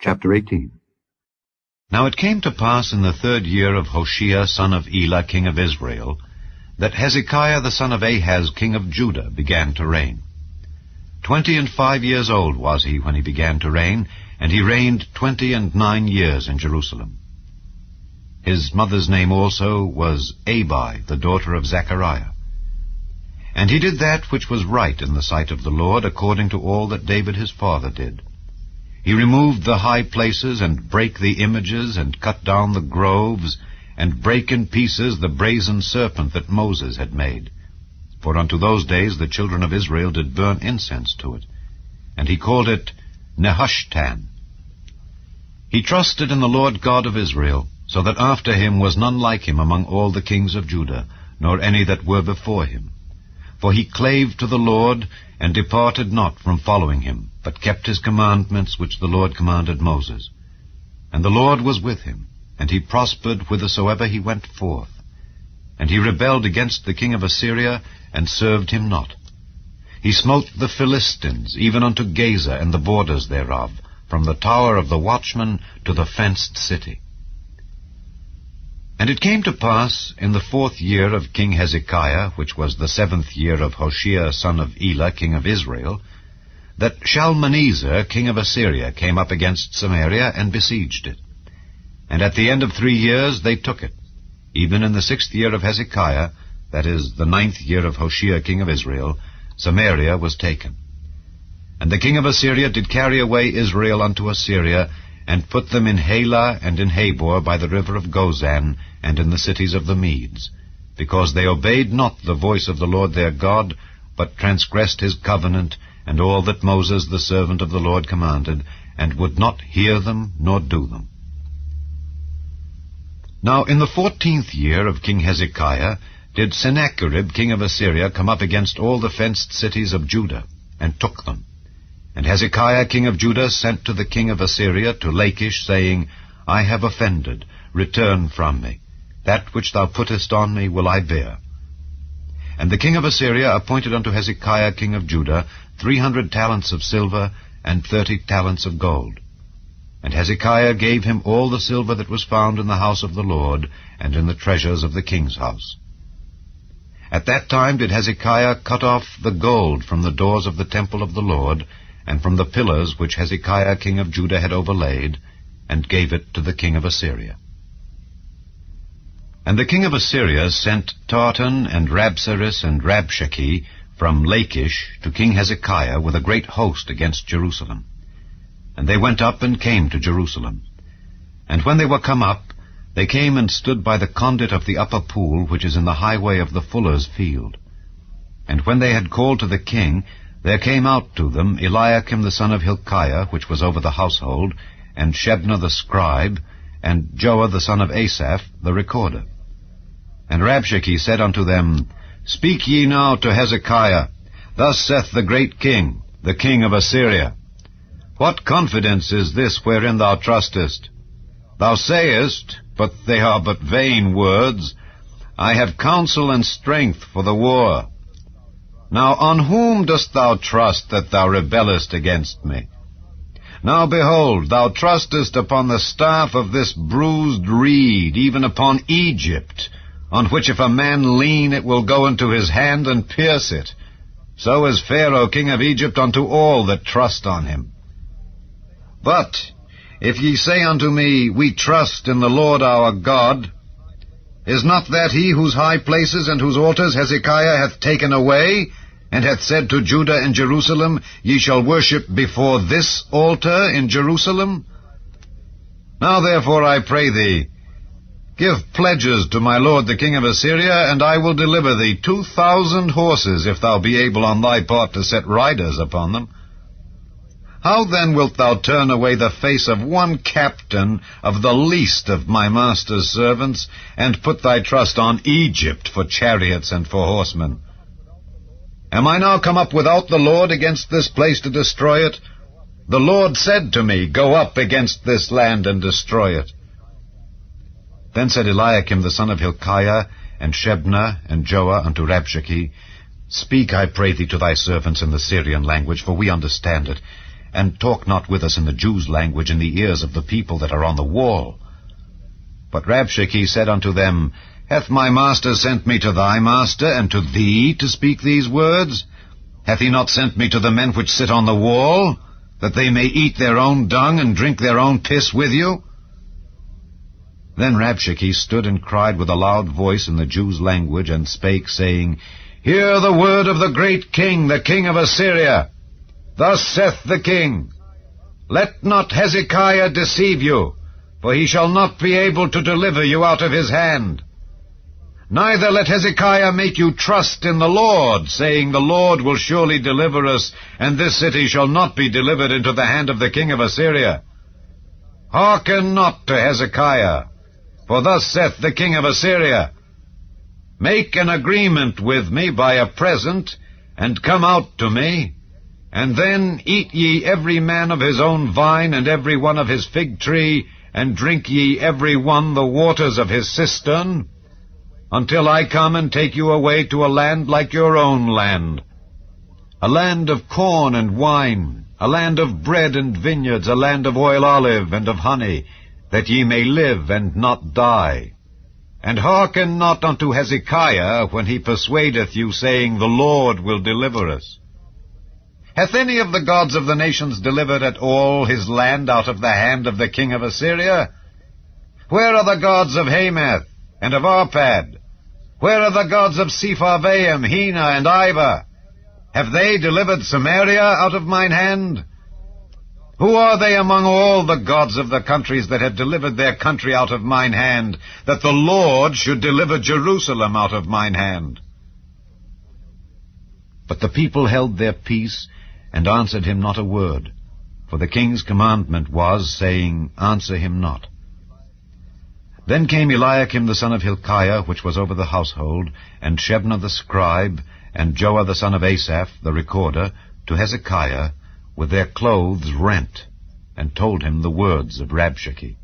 Chapter 18. Now it came to pass in the 3rd year of Hoshea son of Elah king of Israel, that Hezekiah the son of Ahaz king of Judah began to reign. 25 years old was he when he began to reign, and he reigned 29 years in Jerusalem. His mother's name also was Abi, the daughter of Zechariah. And he did that which was right in the sight of the Lord, according to all that David his father did. He removed the high places, and brake the images, and cut down the groves, and brake in pieces the brazen serpent that Moses had made. For unto those days the children of Israel did burn incense to it. And he called it Nehushtan. He trusted in the Lord God of Israel, so that after him was none like him among all the kings of Judah, nor any that were before him. For he clave to the Lord, and departed not from following him, but kept his commandments which the Lord commanded Moses. And the Lord was with him, and he prospered whithersoever he went forth. And he rebelled against the king of Assyria, and served him not. He smote the Philistines, even unto Gaza and the borders thereof, from the tower of the watchman to the fenced city. And it came to pass in the 4th year of King Hezekiah, which was the 7th year of Hoshea son of Elah king of Israel, that Shalmaneser king of Assyria came up against Samaria and besieged it. And at the end of 3 years they took it. Even in the 6th year of Hezekiah, that is, the 9th year of Hoshea king of Israel, Samaria was taken. And the king of Assyria did carry away Israel unto Assyria, and put them in Halah and in Habor by the river of Gozan, and in the cities of the Medes, because they obeyed not the voice of the Lord their God, but transgressed his covenant, and all that Moses the servant of the Lord commanded, and would not hear them nor do them. Now in the 14th year of King Hezekiah did Sennacherib king of Assyria come up against all the fenced cities of Judah, and took them. And Hezekiah king of Judah sent to the king of Assyria to Lachish, saying, I have offended, return from me. That which thou puttest on me will I bear. And the king of Assyria appointed unto Hezekiah king of Judah 300 talents of silver, and 30 talents of gold. And Hezekiah gave him all the silver that was found in the house of the Lord, and in the treasures of the king's house. At that time did Hezekiah cut off the gold from the doors of the temple of the Lord, and from the pillars which Hezekiah king of Judah had overlaid, and gave it to the king of Assyria. And the king of Assyria sent Tartan and Rabsaris and Rabshakeh from Lachish to King Hezekiah with a great host against Jerusalem. And they went up and came to Jerusalem. And when they were come up, they came and stood by the conduit of the upper pool, which is in the highway of the fuller's field. And when they had called to the king, there came out to them Eliakim the son of Hilkiah, which was over the household, and Shebna the scribe, and Joah the son of Asaph, the recorder. And Rabshakeh said unto them, Speak ye now to Hezekiah, Thus saith the great king, the king of Assyria, What confidence is this wherein thou trustest? Thou sayest, but they are but vain words, I have counsel and strength for the war. Now on whom dost thou trust that thou rebellest against me? Now behold, thou trustest upon the staff of this bruised reed, even upon Egypt, on which if a man lean it will go into his hand and pierce it. So is Pharaoh king of Egypt unto all that trust on him. But if ye say unto me, We trust in the Lord our God, is not that he whose high places and whose altars Hezekiah hath taken away, and hath said to Judah and Jerusalem, Ye shall worship before this altar in Jerusalem? Now therefore I pray thee, give pledges to my lord the king of Assyria, and I will deliver thee 2,000 horses, if thou be able on thy part to set riders upon them. How then wilt thou turn away the face of one captain of the least of my master's servants, and put thy trust on Egypt for chariots and for horsemen? Am I now come up without the Lord against this place to destroy it? The Lord said to me, Go up against this land and destroy it. Then said Eliakim the son of Hilkiah, and Shebna, and Joah unto Rabshakeh, Speak, I pray thee, to thy servants in the Syrian language, for we understand it, and talk not with us in the Jews' language in the ears of the people that are on the wall. But Rabshakeh said unto them, Hath my master sent me to thy master, and to thee to speak these words? Hath he not sent me to the men which sit on the wall, that they may eat their own dung and drink their own piss with you? Then Rabshakeh stood and cried with a loud voice in the Jews' language, and spake, saying, Hear the word of the great king, the king of Assyria. Thus saith the king, Let not Hezekiah deceive you, for he shall not be able to deliver you out of his hand. Neither let Hezekiah make you trust in the Lord, saying, The Lord will surely deliver us, and this city shall not be delivered into the hand of the king of Assyria. Hearken not to Hezekiah, for thus saith the king of Assyria, Make an agreement with me by a present, and come out to me, and then eat ye every man of his own vine, and every one of his fig tree, and drink ye every one the waters of his cistern, until I come and take you away to a land like your own land, a land of corn and wine, a land of bread and vineyards, a land of oil olive and of honey, that ye may live and not die. And hearken not unto Hezekiah when he persuadeth you, saying, The Lord will deliver us. Hath any of the gods of the nations delivered at all his land out of the hand of the king of Assyria? Where are the gods of Hamath and of Arpad? Where are the gods of Sepharvaim, Hena, and Ivah? Have they delivered Samaria out of mine hand? Who are they among all the gods of the countries that have delivered their country out of mine hand, that the Lord should deliver Jerusalem out of mine hand? But the people held their peace, and answered him not a word, for the king's commandment was, saying, Answer him not. Then came Eliakim the son of Hilkiah, which was over the household, and Shebna the scribe, and Joah the son of Asaph, the recorder, to Hezekiah, with their clothes rent, and told him the words of Rabshakeh.